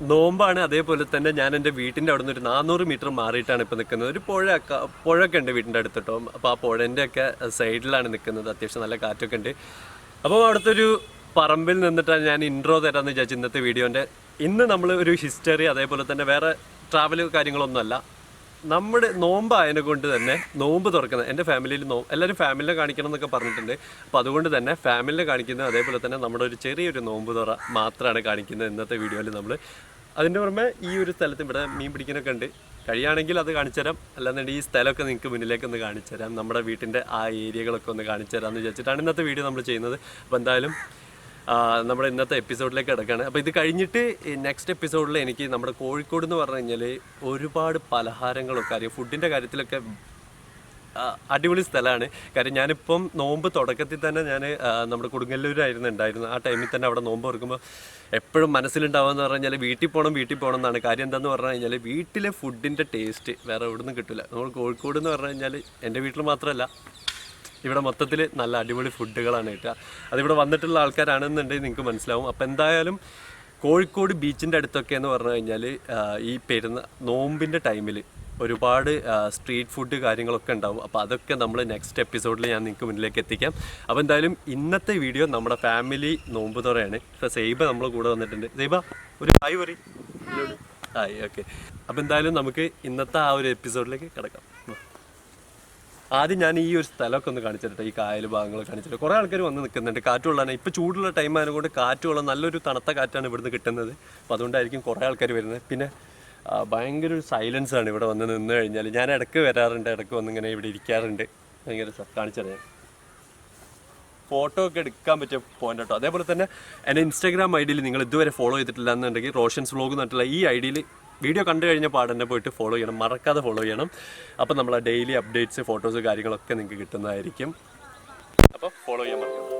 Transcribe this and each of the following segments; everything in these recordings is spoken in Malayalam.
നോമ്പാണ്. അതേപോലെ തന്നെ ഞാൻ എൻ്റെ വീട്ടിൻ്റെ അവിടെ നിന്ന് ഒരു 400 മീറ്റർ മാറിയിട്ടാണ് ഇപ്പോൾ നിൽക്കുന്നത്. ഒരു പുഴയൊക്കെ ഉണ്ട് വീട്ടിൻ്റെ അടുത്തിട്ടോ. അപ്പോൾ ആ പുഴൻ്റെ ഒക്കെ സൈഡിലാണ് നിൽക്കുന്നത്. അത്യാവശ്യം നല്ല കാറ്റൊക്കെ ഉണ്ട്. അപ്പോൾ അവിടുത്തെ ഒരു പറമ്പിൽ നിന്നിട്ടാണ് ഞാൻ ഇൻട്രോ തരാമെന്ന് വിചാരിച്ചു ഇന്നത്തെ വീഡിയോൻ്റെ. ഇന്ന് നമ്മൾ ഒരു ഹിസ്റ്ററി അതേപോലെ തന്നെ വേറെ ട്രാവൽ കാര്യങ്ങളൊന്നുമല്ല. നമ്മുടെ നോമ്പായതിനെ കൊണ്ട് തന്നെ നോമ്പ് തുറക്കുന്നത് എൻ്റെ ഫാമിലിയിൽ എല്ലാവരും ഫാമിലിനെ കാണിക്കണം എന്നൊക്കെ പറഞ്ഞിട്ടുണ്ട്. അപ്പോൾ അതുകൊണ്ട് തന്നെ ഫാമിലിനെ കാണിക്കുന്നത് അതേപോലെ തന്നെ നമ്മുടെ ഒരു ചെറിയൊരു നോമ്പ് തുറ മാത്രമാണ് കാണിക്കുന്നത് ഇന്നത്തെ വീഡിയോയിൽ നമ്മൾ. അതിൻ്റെ പുറമെ ഈ ഒരു സ്ഥലത്ത് ഇവിടെ മീൻ പിടിക്കാനൊക്കെ ഉണ്ട്. കഴിയുകയാണെങ്കിൽ അത് കാണിച്ചു തരാം. അല്ലാന്നുണ്ടെങ്കിൽ ഈ സ്ഥലമൊക്കെ നിങ്ങൾക്ക് മുന്നിലേക്കൊന്ന് കാണിച്ചു തരാം. നമ്മുടെ വീട്ടിൻ്റെ ആ ഏരിയകളൊക്കെ ഒന്ന് കാണിച്ചു തരാമെന്ന് വിചാരിച്ചിട്ടാണ് ഇന്നത്തെ വീഡിയോ നമ്മൾ ചെയ്യുന്നത്. അപ്പോൾ എന്തായാലും നമ്മുടെ ഇന്നത്തെ എപ്പിസോഡിലേക്ക് കിടക്കുകയാണ്. അപ്പോൾ ഇത് കഴിഞ്ഞിട്ട് നെക്സ്റ്റ് എപ്പിസോഡിൽ എനിക്ക് നമ്മുടെ കോഴിക്കോട് എന്ന് പറഞ്ഞു കഴിഞ്ഞാൽ ഒരുപാട് പലഹാരങ്ങളൊക്കെ അറിയാം. ഫുഡിൻ്റെ കാര്യത്തിലൊക്കെ അടിപൊളി സ്ഥലമാണ്. കാര്യം ഞാനിപ്പം നോമ്പ് തുടക്കത്തിൽ തന്നെ ഞാൻ നമ്മുടെ കൊടുങ്ങല്ലൂരായിരുന്നു ഉണ്ടായിരുന്നത്. ആ ടൈമിൽ തന്നെ അവിടെ നോമ്പ് തുറക്കുമ്പോൾ എപ്പോഴും മനസ്സിലുണ്ടാവുകയെന്ന് പറഞ്ഞു കഴിഞ്ഞാൽ വീട്ടിൽ പോകണം എന്നാണ്. കാര്യം എന്താണെന്ന് പറഞ്ഞു കഴിഞ്ഞാൽ വീട്ടിലെ ഫുഡിൻ്റെ ടേസ്റ്റ് വേറെ എവിടെ നിന്നും കിട്ടില്ല. നമ്മൾ കോഴിക്കോട് എന്ന് പറഞ്ഞു കഴിഞ്ഞാൽ എൻ്റെ വീട്ടിൽ മാത്രമല്ല ഇവിടെ മൊത്തത്തിൽ നല്ല അടിപൊളി ഫുഡുകളാണ് കിട്ടുക. അതിവിടെ വന്നിട്ടുള്ള ആൾക്കാരാണെന്നുണ്ടെങ്കിൽ നിങ്ങൾക്ക് മനസ്സിലാവും. അപ്പോൾ എന്തായാലും കോഴിക്കോട് ബീച്ചിൻ്റെ അടുത്തൊക്കെ എന്ന് പറഞ്ഞു കഴിഞ്ഞാൽ ഈ നോമ്പിൻ്റെ ടൈമിൽ ഒരുപാട് സ്ട്രീറ്റ് ഫുഡ് കാര്യങ്ങളൊക്കെ ഉണ്ടാവും. അപ്പോൾ അതൊക്കെ നമ്മൾ നെക്സ്റ്റ് എപ്പിസോഡിൽ ഞാൻ നിങ്ങൾക്ക് മുന്നിലേക്ക് എത്തിക്കാം. അപ്പോൾ എന്തായാലും ഇന്നത്തെ വീഡിയോ നമ്മുടെ ഫാമിലി നോമ്പ് തുറയാണ്. ഇപ്പോൾ സൈബ നമ്മളെ കൂടെ വന്നിട്ടുണ്ട്. സൈബ ഒരു ഹായ് പറയും. ഹായ്. ഓക്കെ. അപ്പോൾ എന്തായാലും നമുക്ക് ഇന്നത്തെ ആ ഒരു എപ്പിസോഡിലേക്ക് കിടക്കാം. ആദ്യം ഞാൻ ഈ ഒരു സ്ഥലമൊക്കെ ഒന്ന് കാണിച്ചിട്ട് ഈ കായൽ ഭാഗങ്ങളൊക്കെ കാണിച്ചിട്ട് കുറേ ആൾക്കാർ വന്ന് നിൽക്കുന്നുണ്ട്. കാറ്റുകൊള്ളാൻ ഇപ്പോൾ ചൂടുള്ള ടൈം ആയതുകൊണ്ട് കാറ്റുകൊള്ളാൻ നല്ലൊരു തണുത്ത കാറ്റാണ് ഇവിടുന്ന് കിട്ടുന്നത്. അപ്പോൾ അതുകൊണ്ടായിരിക്കും കുറേ ആൾക്കാർ വരുന്നത്. പിന്നെ ഭയങ്കര ഒരു സൈലൻസ് ആണ് ഇവിടെ വന്ന് നിന്ന് കഴിഞ്ഞാൽ. ഞാൻ ഇടയ്ക്ക് വരാറുണ്ട്, ഇടയ്ക്ക് വന്നിങ്ങനെ ഇവിടെ ഇരിക്കാറുണ്ട്. ഭയങ്കര കാണിച്ചറിയാം. ഫോട്ടോ ഒക്കെ എടുക്കാൻ പറ്റിയ പോയിന്റ് കേട്ടോ. അതേപോലെ തന്നെ എൻ്റെ ഇൻസ്റ്റാഗ്രാം ഐ ഡിയിൽ നിങ്ങൾ ഇതുവരെ ഫോളോ ചെയ്തിട്ടില്ല എന്നുണ്ടെങ്കിൽ റോഷൻസ് വ്ലോഗ് എന്നിട്ടുള്ള ഈ ഐ ഡിയിൽ വീഡിയോ കണ്ടു കഴിഞ്ഞ പാടന്നെ പോയിട്ട് ഫോളോ ചെയ്യണം, മറക്കാതെ ഫോളോ ചെയ്യണം. അപ്പോൾ നമ്മൾ ഡെയിലി അപ്ഡേറ്റ്സ് ഫോട്ടോസ് കാര്യങ്ങളൊക്കെ നിങ്ങൾക്ക് കിട്ടുന്നതായിരിക്കും. അപ്പോൾ ഫോളോ ചെയ്യാൻ മറക്കാം.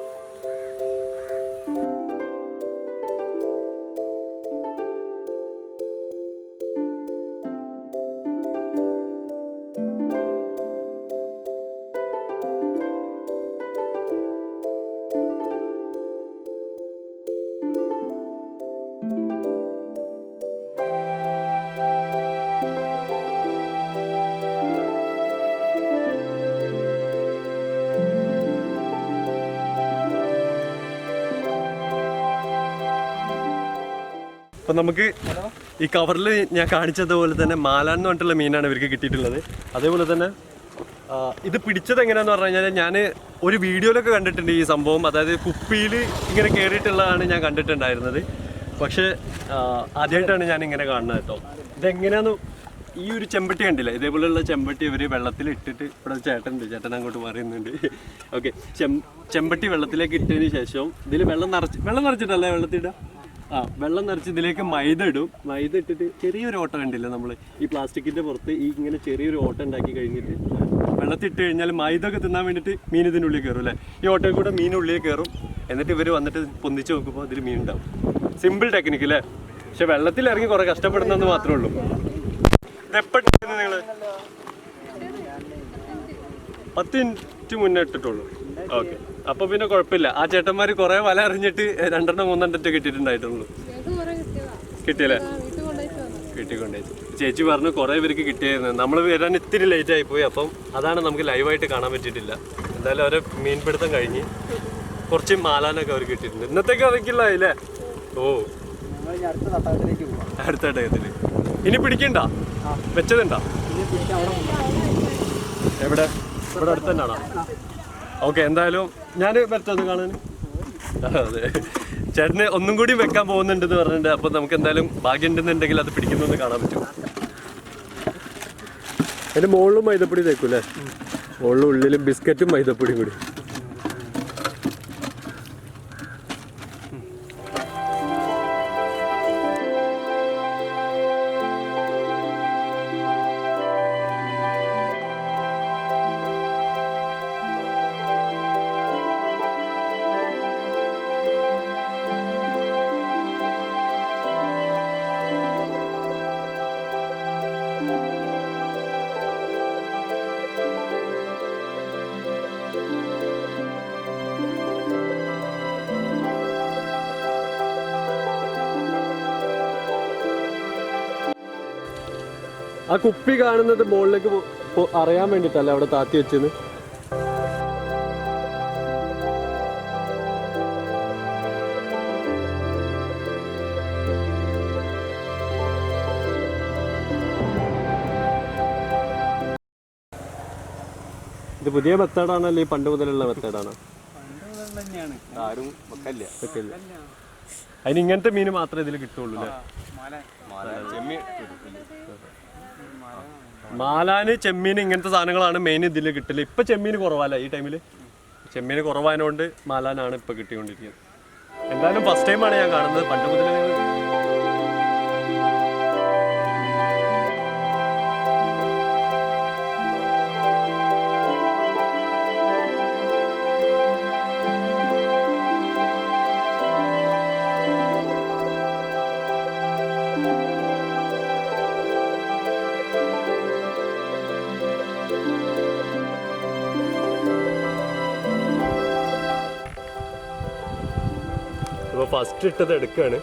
അപ്പം നമുക്ക് ഈ കവറിൽ ഞാൻ കാണിച്ചതുപോലെ തന്നെ മാലാൻ എന്ന് പറഞ്ഞിട്ടുള്ള മീനാണ് ഇവർക്ക് കിട്ടിയിട്ടുള്ളത്. അതേപോലെ തന്നെ ഇത് പിടിച്ചത് എങ്ങനെയാണെന്ന് പറഞ്ഞു കഴിഞ്ഞാൽ ഞാൻ ഒരു വീഡിയോയിലൊക്കെ കണ്ടിട്ടുണ്ട് ഈ സംഭവം. അതായത് കുപ്പിയിൽ ഇങ്ങനെ കയറിയിട്ടുള്ളതാണ് ഞാൻ കണ്ടിട്ടുണ്ടായിരുന്നത്. പക്ഷേ ആദ്യമായിട്ടാണ് ഞാൻ ഇങ്ങനെ കാണുന്നത് കേട്ടോ. ഇതെങ്ങനെയാന്ന് ഈ ഒരു ചെമ്പട്ടി കണ്ടില്ല, ഇതേപോലെയുള്ള ചെമ്പട്ടി ഇവർ വെള്ളത്തിൽ ഇട്ടിട്ട് ഇവിടെ ചേട്ടൻ അങ്ങോട്ട് പറയുന്നുണ്ട്. ഓക്കെ, ചെമ്പട്ടി വെള്ളത്തിലേക്ക് ഇട്ടതിന് ശേഷം ഇതിൽ വെള്ളം നിറച്ചിട്ടല്ലേ വെള്ളത്തിടുക. വെള്ളം നിറച്ച് ഇതിലേക്ക് മൈദ ഇടും. മൈദ ഇട്ടിട്ട് ചെറിയൊരു ഓട്ട കണ്ടില്ല നമ്മൾ ഈ പ്ലാസ്റ്റിക്കിൻ്റെ പുറത്ത് ഈ ഇങ്ങനെ ചെറിയൊരു ഓട്ട ഉണ്ടാക്കി കഴിഞ്ഞിട്ട് വെള്ളത്തിട്ട് കഴിഞ്ഞാൽ മൈദ ഒക്കെ തിന്നാൻ വേണ്ടിയിട്ട് മീൻ ഇതിൻ്റെ ഉള്ളിൽ കയറും അല്ലേ. ഈ ഓട്ടയിൽ കൂടെ മീൻ ഉള്ളിൽ കയറും. എന്നിട്ട് ഇവർ വന്നിട്ട് പൊന്നിച്ച് നോക്കുമ്പോൾ ഇതിൽ മീൻ ഉണ്ടാവും. സിമ്പിൾ ടെക്നിക്ക് അല്ലേ. പക്ഷെ വെള്ളത്തിൽ ഇറങ്ങി കുറേ കഷ്ടപ്പെടുന്നെന്ന് മാത്രമേ ഉള്ളൂ. ഇതെപ്പോഴും നിങ്ങൾ 10 മിനിറ്റ് മുന്നേ ഇട്ടിട്ടുള്ളൂ. ഓക്കെ, അപ്പോൾ പിന്നെ കുഴപ്പമില്ല. ആ ചേട്ടന്മാർ കുറേ വല എറിഞ്ഞിട്ട് 2-3 കിട്ടിയിട്ടുണ്ടായിട്ടുള്ളൂ. കിട്ടിയല്ലേ? കിട്ടിക്കൊണ്ടേ ചേച്ചി പറഞ്ഞു കുറേ പേർക്ക് കിട്ടിയായിരുന്നു. നമ്മൾ വരാൻ ഇത്തിരി ലേറ്റ് ആയിപ്പോയി. അപ്പം അതാണ് നമുക്ക് ലൈവായിട്ട് കാണാൻ പറ്റിയിട്ടില്ല. എന്തായാലും അവരെ മീൻപിടുത്തം കഴിഞ്ഞ് കുറച്ച് മാലാനൊക്കെ അവർ കിട്ടിയിട്ടുണ്ട്. ഇന്നത്തേക്ക് അതൊക്കെയുള്ള അല്ലേ. ഓ, അടുത്ത ടയത്തിൽ ഇനി പിടിക്കണ്ട വെച്ചതുണ്ടോ? എവിടെ? ഇവിടെ അടുത്ത് തന്നെയാണോ? ഓക്കെ, എന്തായാലും ഞാൻ പറ്റത് കാണാൻ. അതെ, ചേട്ടന് ഒന്നും കൂടി വെക്കാൻ പോകുന്നുണ്ടെന്ന് പറഞ്ഞിട്ടുണ്ട്. അപ്പോൾ നമുക്ക് എന്തായാലും ഭാഗ്യം ഉണ്ടെന്നുണ്ടെങ്കിൽ അത് പിടിക്കുന്നൊന്ന് കാണാൻ പറ്റും. അതിൻ്റെ മുകളിലും മൈദപ്പൊടി തേക്കും അല്ലേ? മുകളിലും ഉള്ളിലും ബിസ്ക്കറ്റും മൈദപ്പൊടിയും കൂടി. ആ കുപ്പി കാണുന്നത് മുകളിലേക്ക് അറിയാൻ വേണ്ടിട്ടല്ലേ അവിടെ താത്തി വെച്ചത്. ഇത് പുതിയ മെത്തേഡാണല്ലോ, ഈ പണ്ട് മുതലുള്ള മെത്തേഡാണോ? ആരും വെക്കില്ല. അതിന് ഇങ്ങനത്തെ മീൻ മാത്രമേ ഇതിൽ കിട്ടുള്ളൂ അല്ലേ? മാലാന് ചെമ്മീൻ ഇങ്ങനത്തെ സാധനങ്ങളാണ് മെയിൻ ഇതിൽ കിട്ടില്ല. ഇപ്പൊ ചെമ്മീൻ കുറവല്ല, ഈ ടൈമിൽ ചെമ്മീൻ കുറവായതുകൊണ്ട് മാലാനാണ് ഇപ്പൊ കിട്ടിക്കൊണ്ടിരിക്കുന്നത്. എന്തായാലും ഫസ്റ്റ് ടൈമാണ് ഞാൻ കാണുന്നത്. പണ്ട് മുതൽ ഫസ്റ്റ് ഇട്ടത് എടുക്കാണ്.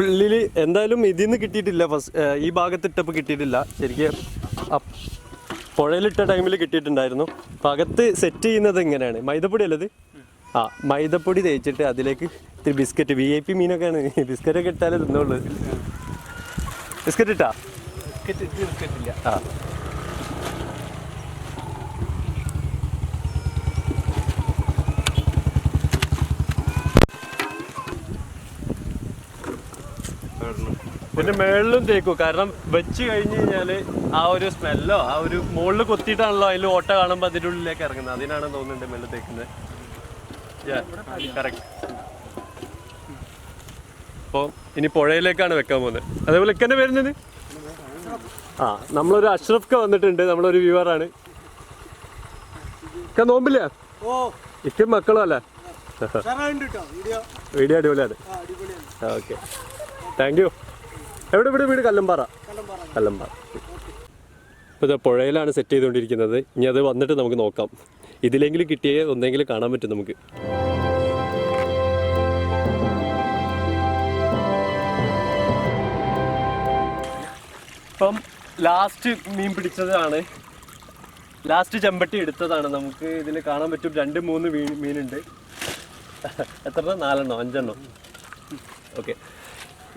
ഉള്ളിൽ എന്തായാലും ഇതിൽ നിന്ന് കിട്ടിയിട്ടില്ല. ഫസ്റ്റ് ഈ ഭാഗത്തിട്ടപ്പോൾ കിട്ടിയിട്ടില്ല. ശരിക്കും പുഴയിലിട്ട ടൈമിൽ കിട്ടിയിട്ടുണ്ടായിരുന്നു. അപ്പം അകത്ത് സെറ്റ് ചെയ്യുന്നത് എങ്ങനെയാണ്? മൈദപ്പൊടി അല്ലത്? ആ, മൈദപ്പൊടി തേച്ചിട്ട് അതിലേക്ക് ഇത്തിരി ബിസ്ക്കറ്റ്, VIP മീനൊക്കെയാണ്, ബിസ്ക്കറ്റൊക്കെ ഇട്ടാലേ തിന്നുള്ളൂ. ബിസ്ക്കറ്റ് ഇട്ടാ? ആ, പിന്നെ മേളിലും തേക്കും. കാരണം വെച്ച് കഴിഞ്ഞ് കഴിഞ്ഞാൽ ആ ഒരു സ്മെല്ലോ ആ ഒരു മുകളിൽ കൊത്തിയിട്ടാണല്ലോ അതിൽ ഓട്ട കാണുമ്പോൾ അതിൻ്റെ ഉള്ളിലേക്ക് ഇറങ്ങുന്നത്. അതിനാണ് തോന്നുന്നുണ്ട് മേളിൽ തേക്കുന്നത്. കറക്റ്റ്. അപ്പോൾ ഇനി പുഴയിലേക്കാണ് വെക്കാൻ പോകുന്നത്. അതേപോലെ ഇക്കന്നെ വരുന്നത്. ആ, നമ്മളൊരു അഷ്റഫ് വന്നിട്ടുണ്ട്, നമ്മളൊരു വ്യൂവറാണ്. ഇക്ക നോമ്പില്ലേ? ഇക്കും മക്കളും അല്ലേ? വീഡിയോ അടിപൊളിയാണ്. Okay, thank you. എവിടെ വീട്? കല്ലമ്പാറ. ഇപ്പോൾ ഇത് പുഴയിലാണ് സെറ്റ് ചെയ്തുകൊണ്ടിരിക്കുന്നത്. ഇനി അത് വന്നിട്ട് നമുക്ക് നോക്കാം. ഇതിലെങ്കിലും കിട്ടിയേ ഒന്നെങ്കിലും കാണാൻ പറ്റും നമുക്ക്. ഇപ്പം ലാസ്റ്റ് മീൻ പിടിച്ചതാണ്, ലാസ്റ്റ് ചെമ്പട്ടി എടുത്തതാണ്. നമുക്ക് ഇതിൽ കാണാൻ പറ്റും 2-3 മീനുണ്ട്. എത്ര? 4 5 ഓക്കെ.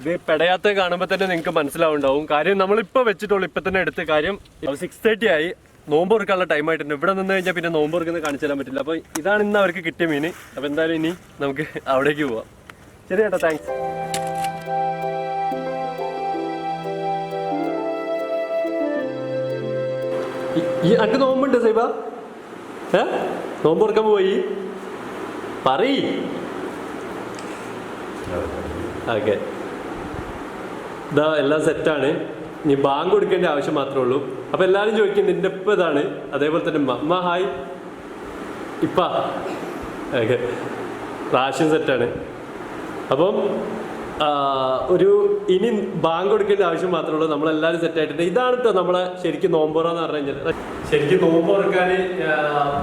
ഇത് പെടയാത്ത കാണുമ്പോൾ തന്നെ നിങ്ങൾക്ക് മനസ്സിലാവുണ്ടാവും. കാര്യം നമ്മളിപ്പോൾ വെച്ചിട്ടുള്ളൂ, ഇപ്പം തന്നെ എടുത്ത കാര്യം. 6:30 ആയി, നോമ്പ് തുറക്കാനുള്ള ടൈം ആയിട്ടുണ്ട്. ഇവിടെ നിന്ന് കഴിഞ്ഞാൽ പിന്നെ നോമ്പ് തുറക്കുന്നത് കാണിച്ചു തരാൻ പറ്റില്ല. അപ്പോൾ ഇതാണ് ഇന്ന് അവർക്ക് കിട്ടിയ മീൻ. അപ്പോൾ എന്തായാലും ഇനി നമുക്ക് അവിടേക്ക് പോവാം. ശരി ചേട്ടാ, താങ്ക്സ്. അനക്ക് നോമ്പുണ്ട് സൈബ? നോമ്പ് തുറക്കാൻ പോയി പറയ്. ഓക്കെ, ഇതാ എല്ലാം സെറ്റാണ്. ഇനി ബാങ്ക് കൊടുക്കേണ്ട ആവശ്യം മാത്രമേ ഉള്ളൂ. അപ്പോൾ എല്ലാവരും ചോദിക്കും നിൻ്റെ ഇപ്പം ഇതാണ്. അതേപോലെ തന്നെ അമ്മ ഹായ് ഇപ്പ. ഓക്കെ, റാഷൻ സെറ്റാണ്. അപ്പം ഒരു ഇനി ബാങ്ക് കൊടുക്കേണ്ട ആവശ്യം മാത്രമേ ഉള്ളൂ. നമ്മളെല്ലാവരും സെറ്റായിട്ടുണ്ട്. ഇതാണ് കേട്ടോ നമ്മളെ ശരിക്കും നോമ്പോറ എന്ന് പറഞ്ഞു കഴിഞ്ഞാൽ. ശരിക്കും നോമ്പ് തുറക്കാൻ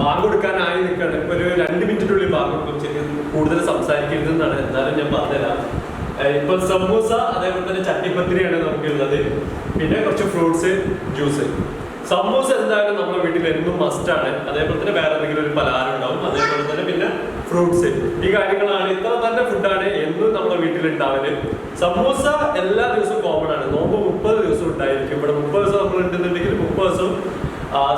ബാങ്ക് കൊടുക്കാനായി നിൽക്കുകയാണ്. ഇപ്പോൾ ഒരു 2 മിനിറ്റിനുള്ളിൽ ബാങ്ക് കൊടുക്കും. ശരിക്കും കൂടുതൽ സംസാരിക്കരുതെന്നാണ്, എന്നാലും ഞാൻ പറഞ്ഞുതരാം. ഇപ്പൊ സമൂസ, അതേപോലെ തന്നെ ചട്ടിപ്പത്തിരിയാണ് നമുക്കുള്ളത്. പിന്നെ കുറച്ച് ഫ്രൂട്ട്സ്, ജ്യൂസ്. സമൂസ എന്തായാലും നമ്മുടെ വീട്ടിൽ എന്നും മസ്റ്റാണ്. അതേപോലെ തന്നെ വേറെ എന്തെങ്കിലും ഒരു പലഹാരം ഉണ്ടാവും. അതേപോലെ തന്നെ പിന്നെ ഫ്രൂട്ട്സ്. ഈ കാര്യങ്ങളാണ്, ഇത്ര തന്നെ ഫുഡാണ് എന്നും നമ്മുടെ വീട്ടിൽ ഉണ്ടാവല്. സമൂസ എല്ലാ ദിവസവും കോമൺ ആണ്. നോമ്പ് 30 ദിവസം ഉണ്ടായിരിക്കും. ഇവിടെ 30 ദിവസം നമ്മൾ ഉണ്ടെന്നുണ്ടെങ്കിൽ 30 ദിവസം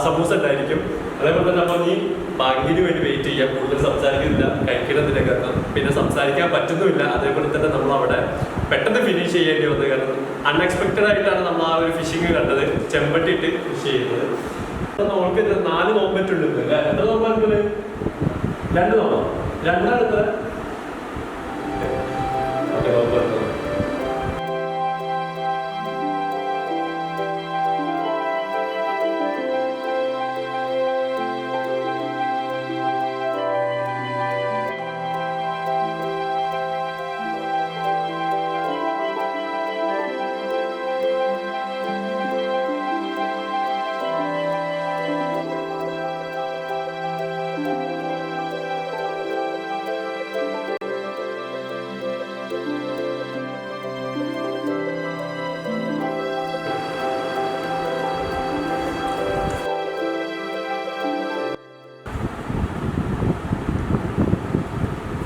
സമൂസ ഉണ്ടായിരിക്കും. അതേപോലെ തന്നെ അപ്പോൾ നീ ബാങ്കിന് വേണ്ടി വെയിറ്റ് ചെയ്യാം. കൂടുതൽ സംസാരിക്കുന്നില്ല, കഴിക്കണതിനൊക്കെ പിന്നെ സംസാരിക്കാൻ പറ്റുന്നുമില്ല. അതേപോലെ തന്നെ നമ്മൾ അവിടെ പെട്ടെന്ന് ഫിനിഷ് ചെയ്യേണ്ടി വന്നത്. കാരണം അൺഎക്സ്പെക്റ്റഡ് ആയിട്ടാണ് നമ്മൾ ആ ഒരു ഫിഷിങ് കണ്ടത്, ചെമ്പട്ടിയിട്ട് ഫിഷ് ചെയ്യുന്നത്. നമുക്ക് 4 നോമ്പറ്റുണ്ട് അല്ലേ? എത്ര നോമ്പാണ്? 2 നോമ്പോ? 2 എത്ര?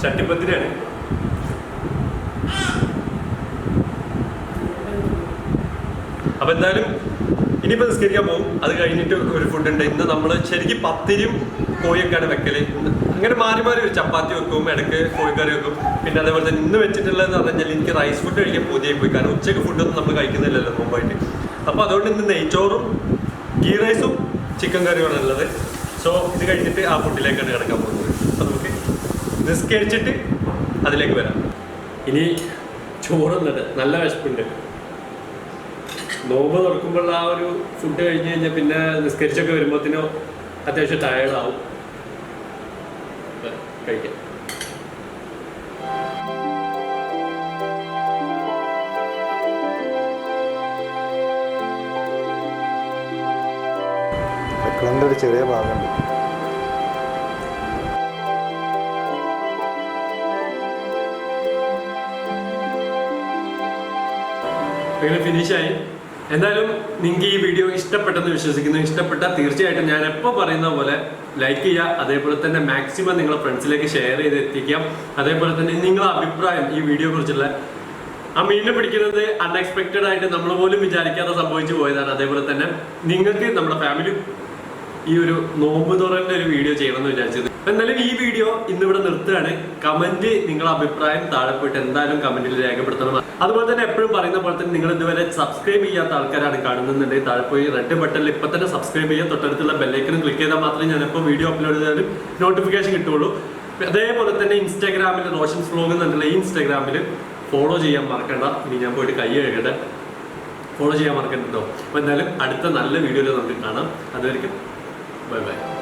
ചട്ടിപ്പത്തിരിയാണ്. അപ്പൊ എന്തായാലും ഇനിയിപ്പോൾ നിസ്കരിക്കാൻ പോകും. അത് കഴിഞ്ഞിട്ട് ഒരു ഫുഡ് ഉണ്ട്. ഇന്ന് നമ്മൾ ശരിക്കും പത്തിരിയും കോഴിയൊക്കെയാണ് വെക്കല്. അങ്ങനെ മാറി മാറി ഒരു ചപ്പാത്തി വെക്കും, ഇടയ്ക്ക് കോഴിക്കറി വെക്കും. പിന്നെ അതേപോലെ തന്നെ ഇന്ന് വെച്ചിട്ടുള്ളതെന്ന് പറഞ്ഞാൽ എനിക്ക് റൈസ് ഫുഡ് കഴിക്കാൻ പൂതിയായി പോയി. കാരണം ഉച്ചയ്ക്ക് ഫുഡൊന്നും നമ്മൾ കഴിക്കുന്നില്ലല്ലോ മുമ്പായിട്ട്. അപ്പോൾ അതുകൊണ്ട് ഇന്ന് നെയ്ച്ചോറും ഗീ റൈസും ചിക്കൻ കറിയുമാണ് ഉള്ളത്. സോ ഇത് കഴിഞ്ഞിട്ട് ആ ഫുഡിലേക്കാണ് കിടക്കാൻ പോകുന്നത്. അപ്പോൾ നമുക്ക് നിസ്കരിച്ചിട്ട് അതിലേക്ക് വരാം. ഇനി ചോറുന്നുണ്ട്, നല്ല വിശപ്പുണ്ട്. നോമ്പ് തുറക്കുമ്പോൾ ആ ഒരു ഫുഡ് കഴിഞ്ഞ് കഴിഞ്ഞാൽ പിന്നെ നിസ്കരിച്ചൊക്കെ വരുമ്പോഴത്തേനോ അത്യാവശ്യം ടയേർഡാവും. കഴിക്കാം. ഒരു ചെറിയ ഭാഗമുണ്ട്. ഫിനിഷായി. എന്തായാലും നിങ്ങൾക്ക് ഈ വീഡിയോ ഇഷ്ടപ്പെട്ടെന്ന് വിശ്വസിക്കുന്നു. ഇഷ്ടപ്പെട്ടാൽ തീർച്ചയായിട്ടും ഞാൻ എപ്പോൾ പറയുന്ന പോലെ ലൈക്ക് ചെയ്യുക. അതേപോലെ തന്നെ മാക്സിമം നിങ്ങളെ ഫ്രണ്ട്സിലേക്ക് ഷെയർ ചെയ്ത് എത്തിക്കാം. അതേപോലെ തന്നെ നിങ്ങളുടെ അഭിപ്രായം ഈ വീഡിയോ കുറിച്ചുള്ള, ആ മീനിനെ പിടിക്കുന്നത് അൺഎക്സ്പെക്റ്റഡ് ആയിട്ട് നമ്മൾ പോലും വിചാരിക്കാതെ സംഭവിച്ചു പോയതാണ്. അതേപോലെ തന്നെ നിങ്ങൾക്ക് നമ്മുടെ ഫാമിലി ഈ ഒരു നോമ്പ് തുറന്റെ ഒരു വീഡിയോ ചെയ്യണമെന്ന് വിചാരിച്ചത്. എന്നാലും ഈ വീഡിയോ ഇന്നിവിടെ നിർത്തുകയാണ്. കമന്റ് നിങ്ങളുടെ അഭിപ്രായം താഴെ പോയിട്ട് എന്തായാലും കമന്റിൽ രേഖപ്പെടുത്തണം. അതുപോലെ തന്നെ എപ്പോഴും പറയുന്ന പോലെ തന്നെ നിങ്ങൾ ഇതുവരെ സബ്സ്ക്രൈബ് ചെയ്യാത്ത ആൾക്കാരാണ് കാണുന്നുണ്ടെങ്കിൽ താഴെ പോയി റെഡ് ബട്ടണിൽ ഇപ്പൊ തന്നെ സബ്സ്ക്രൈബ് ചെയ്യുക. തൊട്ടടുത്തുള്ള ബെല്ലൈക്കനും ക്ലിക്ക് ചെയ്താൽ മാത്രമേ ഞാനിപ്പോൾ വീഡിയോ അപ്ലോഡ് ചെയ്താലും നോട്ടിഫിക്കേഷൻ കിട്ടുള്ളൂ. അതേപോലെ തന്നെ ഇൻസ്റ്റാഗ്രാമിൽ റോഷൻസ് വ്ലോഗ് എന്നുള്ള ഈ ഇൻസ്റ്റാഗ്രാമിൽ ഫോളോ ചെയ്യാൻ മറക്കണ്ട. ഇനി ഞാൻ പോയിട്ട് കൈ കഴുകട്ടെ. ഫോളോ ചെയ്യാൻ മറക്കണ്ട കേട്ടോ. അപ്പോൾ എന്തായാലും അടുത്ത നല്ല വീഡിയോയിൽ നമുക്ക് കാണാം. അതുവരെയും ബൈ ബൈ.